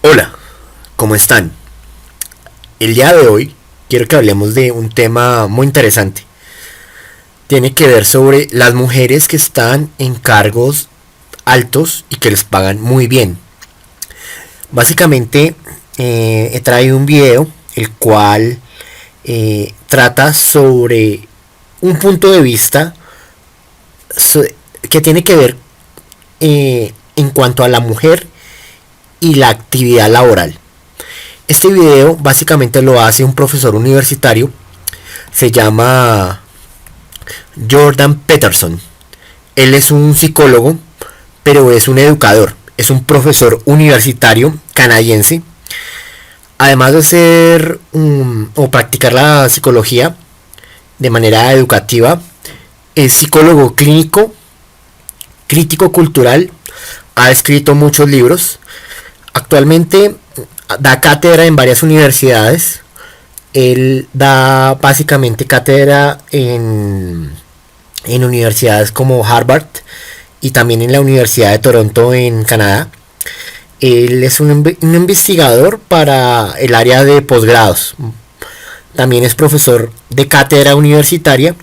Hola, ¿cómo están? El día de hoy quiero que hablemos de un tema muy interesante. Tiene que ver sobre las mujeres que están en cargos altos y que les pagan muy bien. Básicamente he traído un video el cual trata sobre un punto de vista so- que tiene que ver en cuanto a la mujer y la actividad laboral. Este video básicamente lo hace un profesor universitario, se llama Jordan Peterson. Él es un psicólogo, pero es un educador, es un profesor universitario canadiense. Además de ser o practicar la psicología de manera educativa, es psicólogo clínico, crítico cultural, ha escrito muchos libros. Actualmente da cátedra en varias universidades. Él da básicamente cátedra en universidades como Harvard y también en la Universidad de Toronto en Canadá. Él es un investigador para el área de posgrados. También es profesor de cátedra universitaria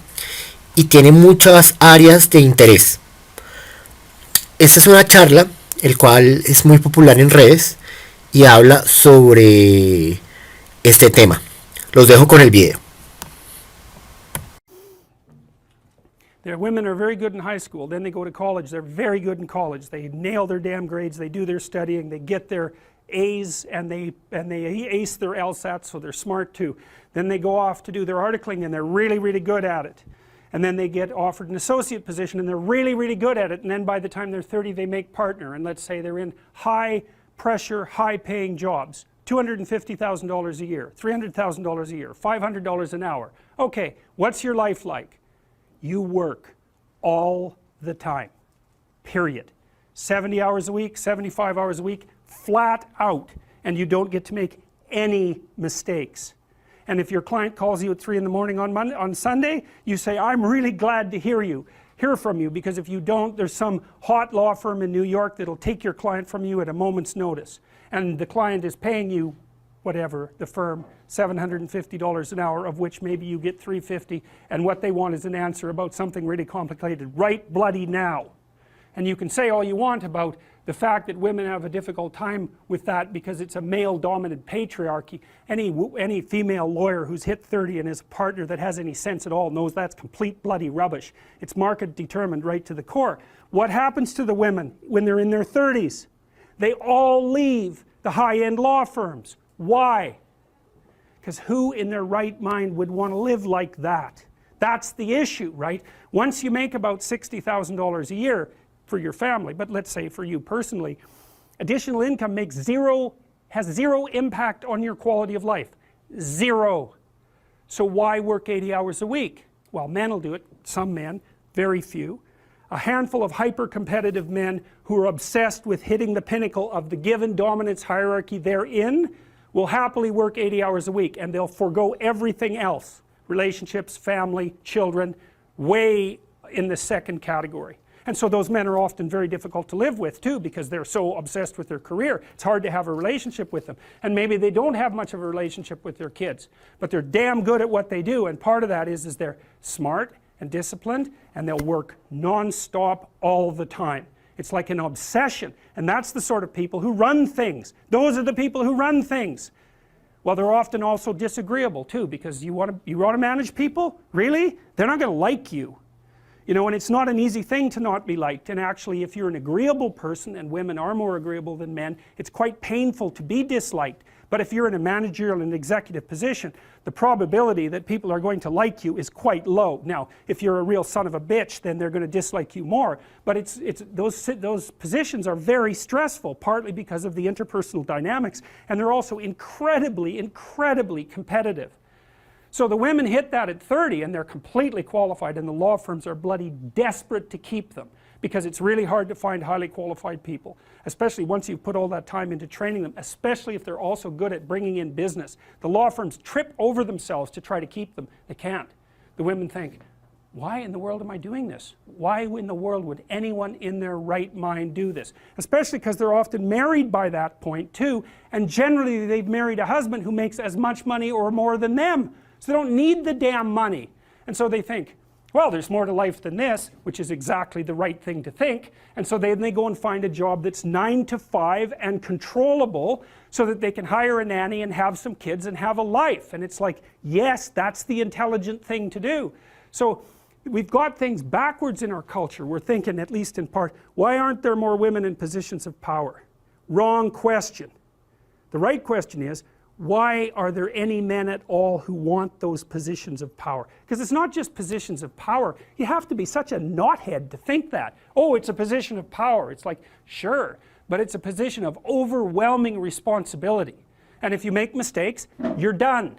y tiene muchas áreas de interés. Esta es una charla, el cual es muy popular en redes y habla sobre este tema. Los dejo con el video. Their women are very good in high school, then they go to college, they're very good in college, they nail their damn grades, they do their studying, they get their A's and they ace their LSATs, so they're smart too. Then they go off to do their articling and they're really, really good at it. And then they get offered an associate position and they're really, really good at it, and then by the time they're 30 they make partner, and let's say they're in high pressure, high paying jobs. $250,000 a year, $300,000 a year, $500 an hour. Okay, what's your life like? You work all the time, period. 70 hours a week, 75 hours a week, flat out, and you don't get to make any mistakes. And if your client calls you at 3 in the morning on Sunday, you say, I'm really glad to hear from you, because if you don't, there's some hot law firm in New York that'll take your client from you at a moment's notice. And the client is paying you, whatever, the firm, $750 an hour, of which maybe you get $350, and what they want is an answer about something really complicated right bloody now. And you can say all you want about the fact that women have a difficult time with that because it's a male-dominant patriarchy. Any female lawyer who's hit 30 and is a partner that has any sense at all knows that's complete bloody rubbish. It's market determined right to the core. What happens to the women when they're in their 30s? They all leave the high-end law firms. Why? Because who in their right mind would want to live like that? That's the issue, right? Once you make about $60,000 a year for your family, but let's say for you personally, additional income has zero impact on your quality of life. Zero. So why work 80 hours a week? Well, men will do it, some men, very few. A handful of hyper-competitive men who are obsessed with hitting the pinnacle of the given dominance hierarchy they're in will happily work 80 hours a week, and they'll forego everything else. Relationships, family, children, way in the second category. And so those men are often very difficult to live with too, because they're so obsessed with their career. It's hard to have a relationship with them. And maybe they don't have much of a relationship with their kids, but they're damn good at what they do, and part of that is they're smart and disciplined, and they'll work non-stop all the time. It's like an obsession, and that's the sort of people who run things. Those are the people who run things. Well, they're often also disagreeable too, because you want to manage people? Really? They're not going to like you. You know, and it's not an easy thing to not be liked, and actually if you're an agreeable person, and women are more agreeable than men, it's quite painful to be disliked. But if you're in a managerial and executive position, the probability that people are going to like you is quite low. Now, if you're a real son of a bitch, then they're going to dislike you more. But those positions are very stressful, partly because of the interpersonal dynamics, and they're also incredibly, incredibly competitive. So the women hit that at 30 and they're completely qualified, and the law firms are bloody desperate to keep them, because it's really hard to find highly qualified people, especially once you've put all that time into training them, especially if they're also good at bringing in business. The law firms trip over themselves to try to keep them. They can't. The women think, why in the world am I doing this? Why in the world would anyone in their right mind do this? Especially because they're often married by that point too, and generally they've married a husband who makes as much money or more than them. So they don't need the damn money. And so they think, well, there's more to life than this, which is exactly the right thing to think. And so they go and find a job that's 9 to 5 and controllable so that they can hire a nanny and have some kids and have a life. And it's like, yes, that's the intelligent thing to do. So we've got things backwards in our culture. We're thinking, at least in part, why aren't there more women in positions of power? Wrong question. The right question is, why are there any men at all who want those positions of power? Because it's not just positions of power. You have to be such a knothead to think that. Oh, it's a position of power. It's like, sure, but it's a position of overwhelming responsibility. And if you make mistakes, you're done.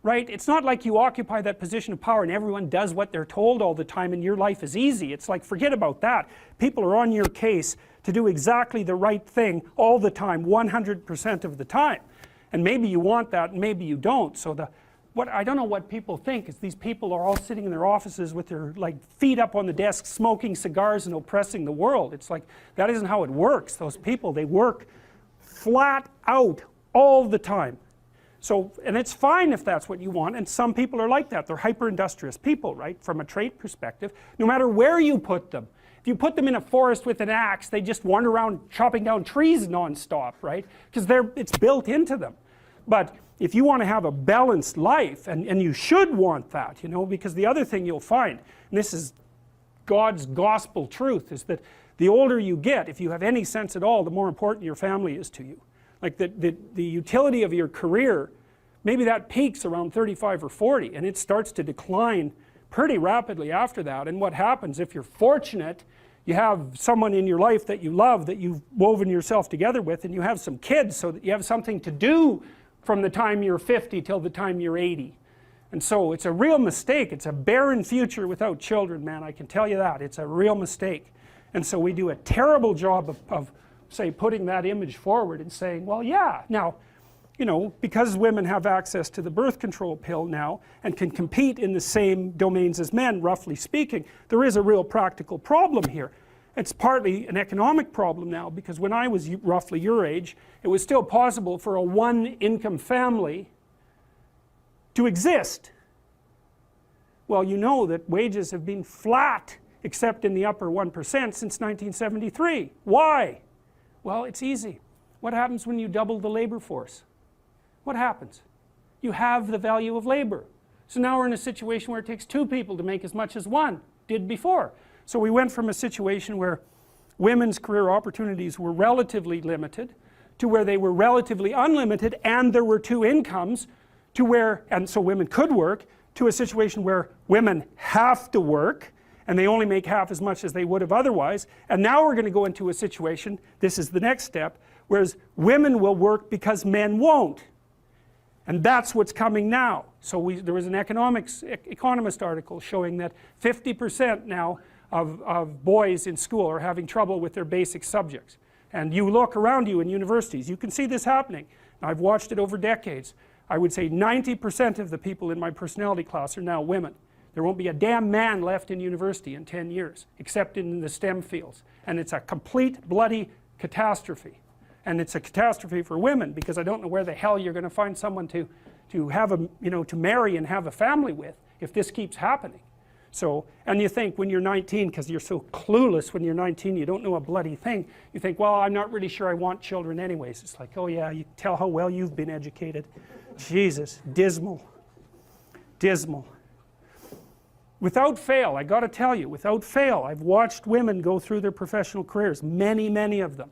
Right? It's not like you occupy that position of power and everyone does what they're told all the time and your life is easy. It's like, forget about that. People are on your case to do exactly the right thing all the time, 100% of the time. And maybe you want that and maybe you don't. So what I don't know what people think is these people are all sitting in their offices with their feet up on the desk smoking cigars and oppressing the world. It's like, that isn't how it works. Those people, they work flat out all the time. So, and it's fine if that's what you want, and some people are like that. They're hyper-industrious people, right, from a trait perspective, no matter where you put them. If you put them in a forest with an axe, they just wander around chopping down trees non-stop, right, because it's built into them. But if you want to have a balanced life, and you should want that, you know, because the other thing you'll find, and this is God's gospel truth, is that the older you get, if you have any sense at all, the more important your family is to you. Like the utility of your career, maybe that peaks around 35 or 40 and it starts to decline pretty rapidly after that. And what happens, if you're fortunate, you have someone in your life that you love, that you've woven yourself together with, and you have some kids so that you have something to do from the time you're 50 till the time you're 80. And so it's a real mistake. It's a barren future without children, man, I can tell you that. It's a real mistake. And so we do a terrible job of say, putting that image forward and saying, well, yeah, now, you know, because women have access to the birth control pill now and can compete in the same domains as men, roughly speaking, there is a real practical problem here. It's partly an economic problem now, because when I was roughly your age, it was still possible for a one-income family to exist. Well, you know that wages have been flat, except in the upper 1% since 1973. Why? Well, it's easy. What happens when you double the labor force? What happens? You have the value of labor. So now we're in a situation where it takes 2 people to make as much as 1 did before. So we went from a situation where women's career opportunities were relatively limited to where they were relatively unlimited and there were 2 incomes, to where, and so women could work, to a situation where women have to work and they only make half as much as they would have otherwise. And now we're going to go into a situation, this is the next step, whereas women will work because men won't. And that's what's coming now. So there was an economist article showing that 50% now of boys in school are having trouble with their basic subjects. And you look around you in universities, you can see this happening. I've watched it over decades. I would say 90% of the people in my personality class are now women. There won't be a damn man left in university in 10 years, except in the STEM fields. And it's a complete bloody catastrophe. And it's a catastrophe for women, because I don't know where the hell you're going to find someone to have a, you know, to marry and have a family with if this keeps happening. So, and you think when you're 19, because you're so clueless when you're 19, you don't know a bloody thing, you think, well, I'm not really sure I want children anyways. It's like, oh yeah, you tell how well you've been educated. Jesus, dismal. Dismal. Without fail, I got to tell you, without fail, I've watched women go through their professional careers, many, many of them.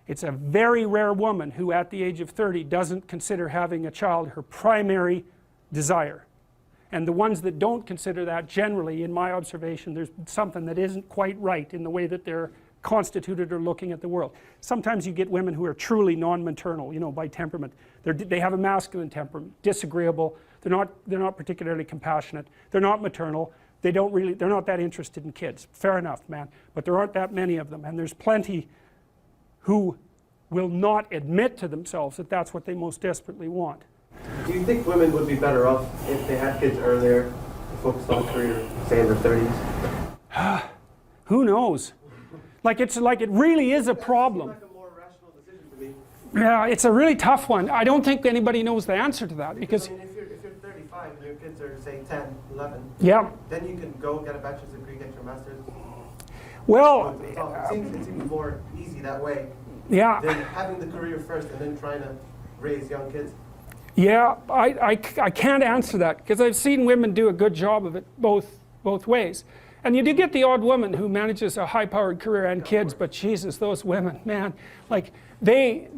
It's a very rare woman who at the age of 30 doesn't consider having a child her primary desire. And the ones that don't consider that, generally, in my observation, there's something that isn't quite right in the way that they're constituted or looking at the world. Sometimes you get women who are truly non-maternal, you know, by temperament. They have a masculine temperament, disagreeable, they're not particularly compassionate, they're not maternal, they're not that interested in kids. Fair enough, man, but there aren't that many of them, and there's plenty who will not admit to themselves that that's what they most desperately want. Do you think women would be better off if they had kids earlier, focused on a career, say in their 30s? Who knows? Like it really is a problem. Like a more rational decision to me. Yeah, it's a really tough one. I don't think anybody knows the answer to that because I mean, if you're 35 and your kids are, say, 10, 11, yeah. then you can go get a bachelor's degree, get your master's. Well, It seems more easy that way yeah. than having the career first and then trying to raise young kids. Yeah, I can't answer that because I've seen women do a good job of it both ways. And you do get the odd woman who manages a high-powered career and kids, but Jesus, those women, man, like they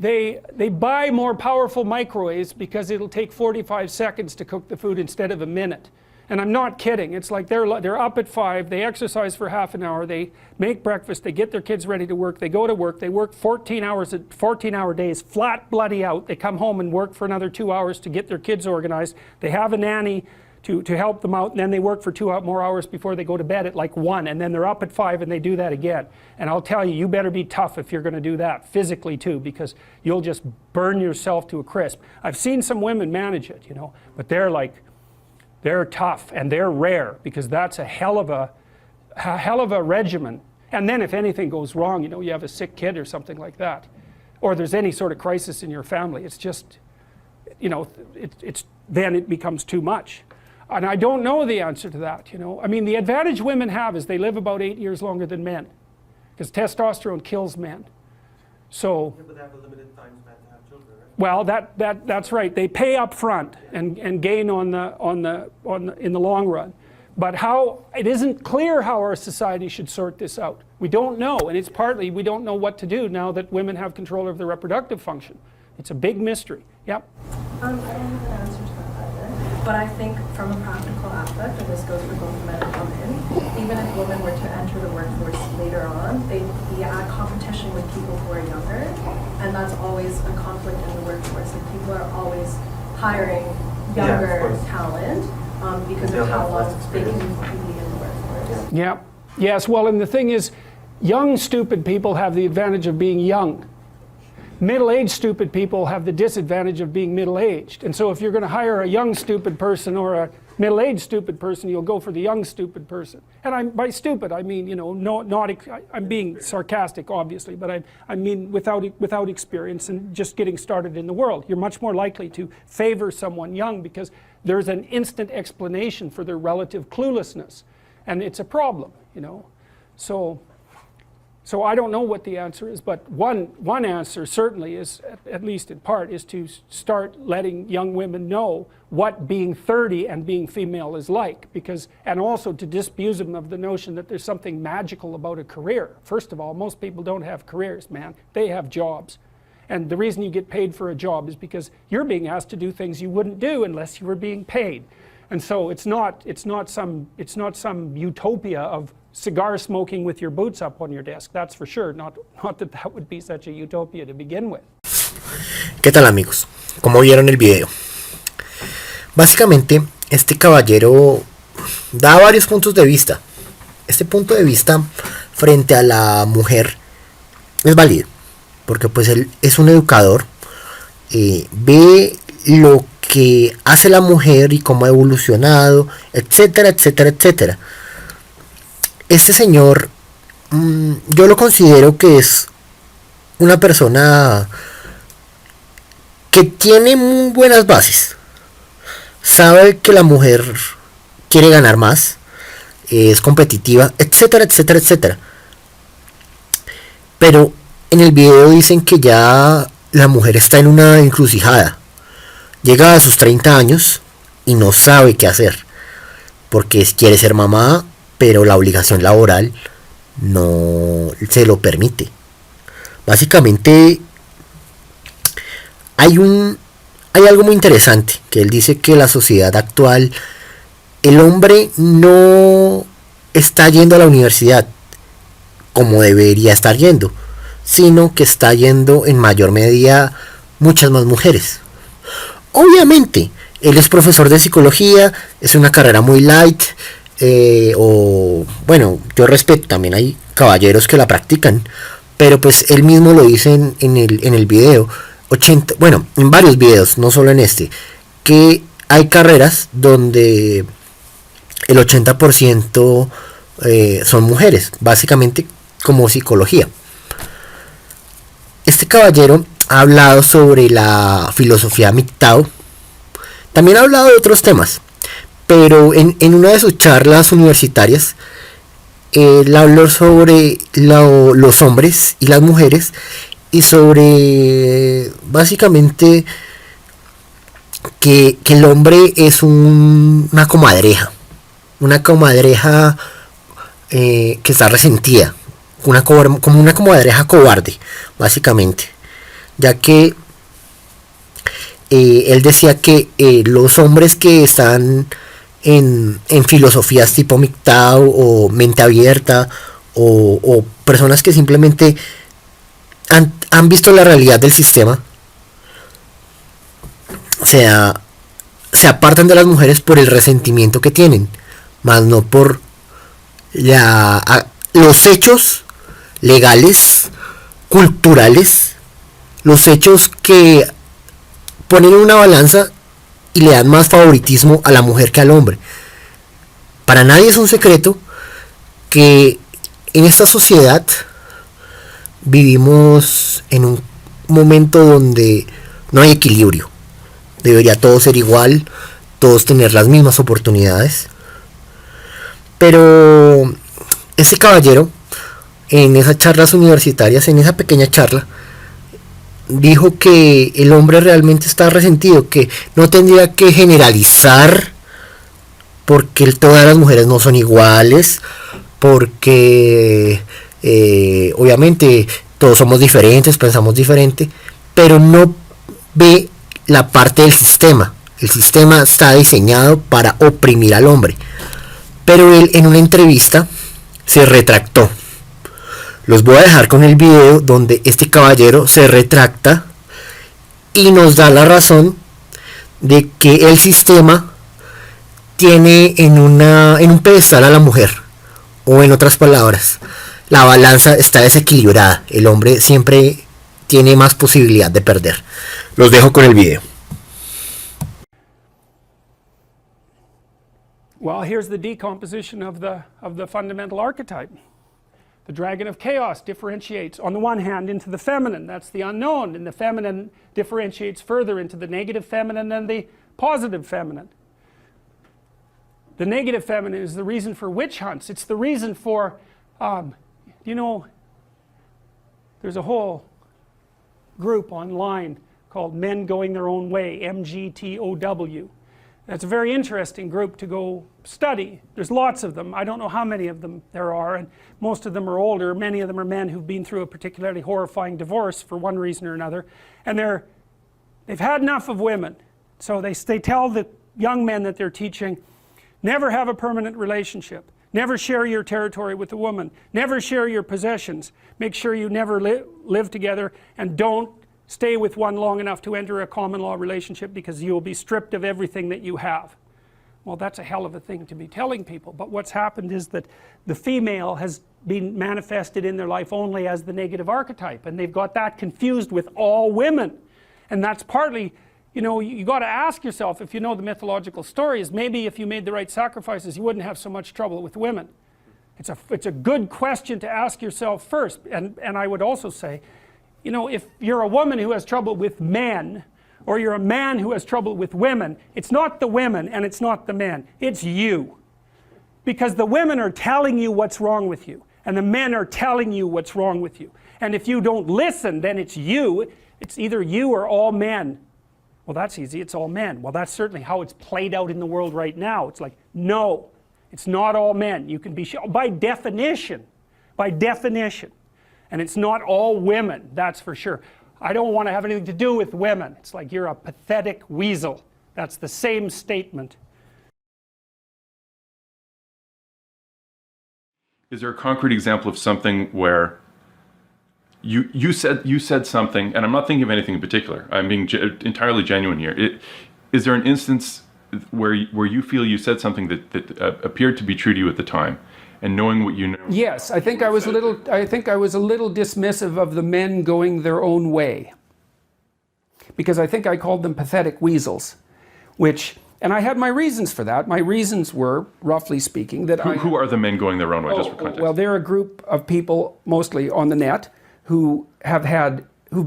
buy more powerful microwaves because it'll take 45 seconds to cook the food instead of a minute. And I'm not kidding. It's like they're up at 5, they exercise for half an hour, they make breakfast, they get their kids ready to work, they go to work, they work 14-hour days, flat bloody out, they come home and work for another 2 hours to get their kids organized, they have a nanny to help them out, and then they work for 2 more hours before they go to bed at like 1, and then they're up at 5 and they do that again. And I'll tell you, you better be tough if you're going to do that, physically too, because you'll just burn yourself to a crisp. I've seen some women manage it, you know, but they're tough and they're rare because that's a hell of a regimen. And then if anything goes wrong, you know, you have a sick kid or something like that, or there's any sort of crisis in your family, it's just, you know, then it becomes too much. And I don't know the answer to that, you know. I mean, the advantage women have is they live about 8 years longer than men because testosterone kills men. So, Yeah, but they have a limited time span to have children, right? well, that's right. They pay up front and gain in the long run. But how it isn't clear how our society should sort this out. We don't know, and it's partly we don't know what to do now that women have control of their reproductive function. It's a big mystery. Yep. I don't have an answer to that either, but I think from a practical aspect, and this goes for both men and women, even if women were to enter the workforce later on, they'd be at competition with people who are younger, and that's always a conflict in the workforce. Like people are always hiring younger talent because of how long they can be in the workforce. Yeah. Yes, well, and the thing is, young stupid people have the advantage of being young. Middle-aged stupid people have the disadvantage of being middle-aged. And so if you're going to hire a young stupid person or a middle-aged stupid person, you'll go for the young stupid person. And by stupid, I mean, you know, I'm being sarcastic, obviously, but I mean without experience and just getting started in the world. You're much more likely to favor someone young because there's an instant explanation for their relative cluelessness. And it's a problem, you know. So I don't know what the answer is, but one answer certainly is, at least in part, is to start letting young women know what being 30 and being female is like, and also to disabuse them of the notion that there's something magical about a career. First of all, most people don't have careers, man. They have jobs. And the reason you get paid for a job is because you're being asked to do things you wouldn't do unless you were being paid. And so it's not some utopia of cigar smoking with your boots up on your desk, that's for sure. Not that would be such a utopia to begin with. ¿Qué tal, amigos? ¿Cómo vieron el video? Básicamente, este caballero da varios puntos de vista. Este punto de vista frente a la mujer es válido, porque pues él es un educador, ve lo que hace la mujer y cómo ha evolucionado, etcétera, etcétera, etcétera. Este señor, yo lo considero que es una persona que tiene muy buenas bases. Sabe que la mujer quiere ganar más, es competitiva, etcétera, etcétera, etcétera. Pero en el video dicen que ya la mujer está en una encrucijada. Llega a sus 30 años y no sabe qué hacer, porque quiere ser mamá, pero la obligación laboral no se lo permite. Básicamente hay algo muy interesante, que él dice que la sociedad actual, el hombre no está yendo a la universidad como debería estar yendo, sino que está yendo en mayor medida muchas más mujeres. Obviamente, él es profesor de psicología, es una carrera muy light, bueno, yo respeto, también hay caballeros que la practican, pero pues él mismo lo dice en el video, en varios videos, no solo en este, que hay carreras donde el 80% son mujeres, básicamente como psicología. Este caballero ha hablado sobre la filosofía MGTOW, también ha hablado de otros temas, pero en una de sus charlas universitarias, él habló sobre los hombres y las mujeres y sobre básicamente que el hombre es una comadreja que está resentida, como una comadreja cobarde, básicamente, ya que él decía que los hombres que están en filosofías tipo MGTOW o mente abierta o personas que simplemente han visto la realidad del sistema, se apartan de las mujeres por el resentimiento que tienen, más no por los hechos legales, culturales, los hechos que ponen en una balanza y le dan más favoritismo a la mujer que al hombre. Para nadie es un secreto que en esta sociedad vivimos en un momento donde no hay equilibrio. Debería todo ser igual, todos tener las mismas oportunidades. Pero ese caballero, en esas charlas universitarias, en esa pequeña charla, dijo que el hombre realmente está resentido, que no tendría que generalizar porque todas las mujeres no son iguales, porque obviamente todos somos diferentes, pensamos diferente, pero no ve la parte del sistema. El sistema está diseñado para oprimir al hombre. Pero él en una entrevista se retractó. Los voy a dejar con el video donde este caballero se retracta y nos da la razón de que el sistema tiene en un pedestal a la mujer, o en otras palabras, la balanza está desequilibrada. El hombre siempre tiene más posibilidad de perder. Los dejo con el video. Well, here's the decomposition of the fundamental archetype. The dragon of chaos differentiates, on the one hand, into the feminine. That's the unknown. And the feminine differentiates further into the negative feminine and the positive feminine. The negative feminine is the reason for witch hunts. It's the reason for, there's a whole group online called Men Going Their Own Way, MGTOW. That's a very interesting group to go study. There's lots of them. I don't know how many of them there are, and most of them are older. Many of them are men who've been through a particularly horrifying divorce for one reason or another, and they've had enough of women. So they tell the young men that they're teaching, never have a permanent relationship. Never share your territory with a woman. Never share your possessions. Make sure you never live together, and don't stay with one long enough to enter a common law relationship, because you will be stripped of everything that you have. Well, that's a hell of a thing to be telling people, but what's happened is that the female has been manifested in their life only as the negative archetype, and they've got that confused with all women. And that's partly, you got to ask yourself, if you know the mythological stories, maybe if you made the right sacrifices, you wouldn't have so much trouble with women. It's a good question to ask yourself first. And I would also say, if you're a woman who has trouble with men, or you're a man who has trouble with women, it's not the women and it's not the men, it's you. Because the women are telling you what's wrong with you, and the men are telling you what's wrong with you. And if you don't listen, then it's you. It's either you or all men. Well, that's easy, it's all men. Well, that's certainly how it's played out in the world right now. It's like, no, it's not all men. You can be sure, by definition. And it's not all women, that's for sure. I don't want to have anything to do with women. It's like, you're a pathetic weasel. That's the same statement. Is there a concrete example of something where you said something, and I'm not thinking of anything in particular, I'm being entirely genuine here. Is there an instance where you feel you said something that appeared to be true to you at the time, and knowing what you know? Yes, I think I was a little dismissive of the men going their own way, because I think I called them pathetic weasels, which And I had my reasons for that. My reasons were, roughly speaking, that Who are the men going their own way, just for context? well, they're a group of people, mostly on the net, who've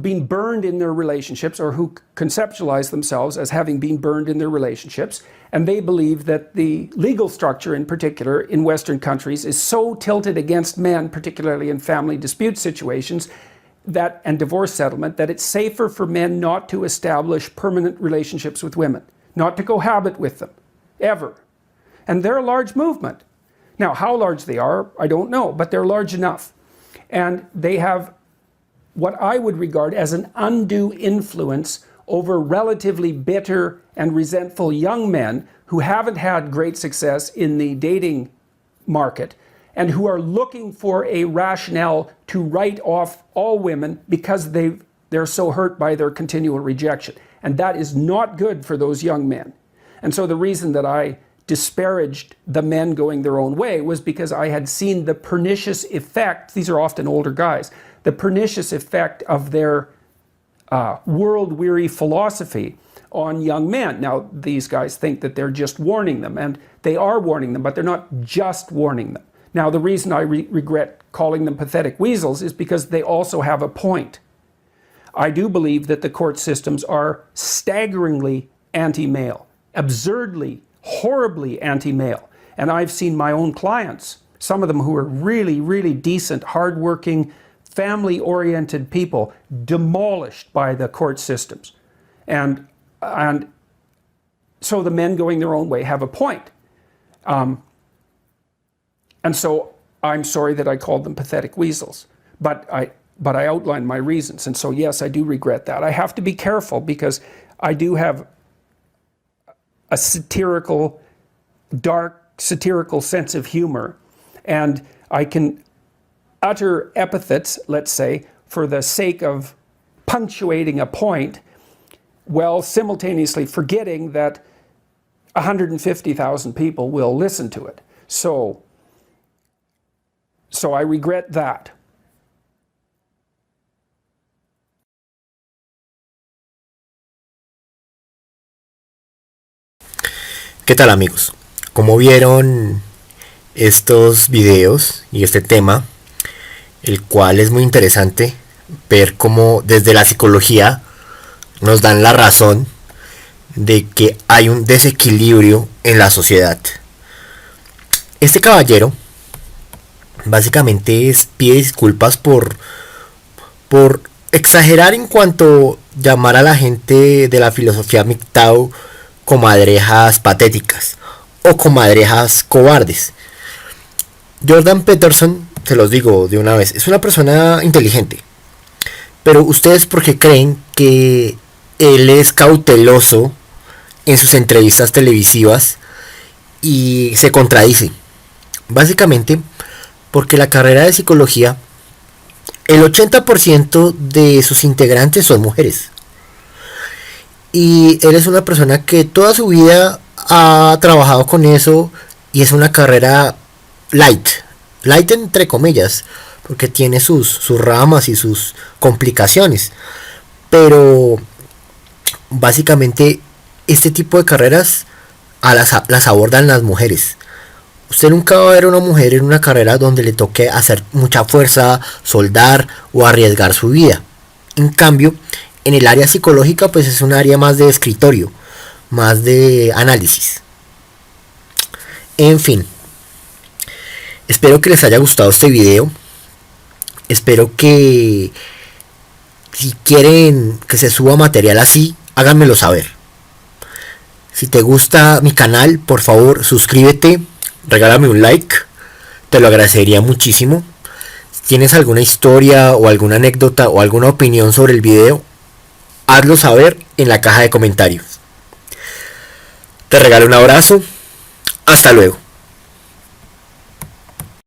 been burned in their relationships, or who conceptualize themselves as having been burned in their relationships. And they believe that the legal structure, in particular, in Western countries, is so tilted against men, particularly in family dispute situations, and divorce settlement, that it's safer for men not to establish permanent relationships with women, not to cohabit with them, ever. And they're a large movement. Now, how large they are, I don't know, but they're large enough. And they have what I would regard as an undue influence over relatively bitter and resentful young men who haven't had great success in the dating market and who are looking for a rationale to write off all women because they're so hurt by their continual rejection. And that is not good for those young men. And so the reason that I disparaged the men going their own way was because I had seen the pernicious effect, these are often older guys, the pernicious effect of their world-weary philosophy on young men. Now, these guys think that they're just warning them, and they are warning them, but they're not just warning them. Now, the reason I regret calling them pathetic weasels is because they also have a point. I do believe that the court systems are staggeringly anti-male, absurdly, horribly anti-male. And I've seen my own clients, some of them who are really, really decent, hardworking, family-oriented people, demolished by the court systems. And so the men going their own way have a point. And so I'm sorry that I called them pathetic weasels, but I outlined my reasons. And so, yes, I do regret that. I have to be careful because I do have a dark satirical sense of humor. And I can utter epithets, let's say, for the sake of punctuating a point, while simultaneously forgetting that 150,000 people will listen to it. So I regret that. ¿Qué tal, amigos? Como vieron estos videos y este tema, el cual es muy interesante ver cómo desde la psicología nos dan la razón de que hay un desequilibrio en la sociedad. Este caballero básicamente pide disculpas por exagerar en cuanto llamar a la gente de la filosofía MGTOW comadrejas patéticas o comadrejas cobardes. Jordan Peterson, se los digo de una vez, es una persona inteligente. Pero ustedes, ¿por qué creen que él es cauteloso en sus entrevistas televisivas y se contradice? Básicamente porque la carrera de psicología, el 80% de sus integrantes son mujeres. Y él es una persona que toda su vida ha trabajado con eso y es una carrera light entre comillas, porque tiene sus ramas y sus complicaciones. Pero básicamente este tipo de carreras las abordan las mujeres. Usted nunca va a ver una mujer en una carrera donde le toque hacer mucha fuerza, soldar o arriesgar su vida. En cambio, en el área psicológica pues es un área más de escritorio, más de análisis. En fin, espero que les haya gustado este video. Espero que si quieren que se suba material así, háganmelo saber. Si te gusta mi canal, por favor suscríbete, regálame un like, te lo agradecería muchísimo. Si tienes alguna historia o alguna anécdota o alguna opinión sobre el video, hazlo saber en la caja de comentarios. Te regalo un abrazo, hasta luego.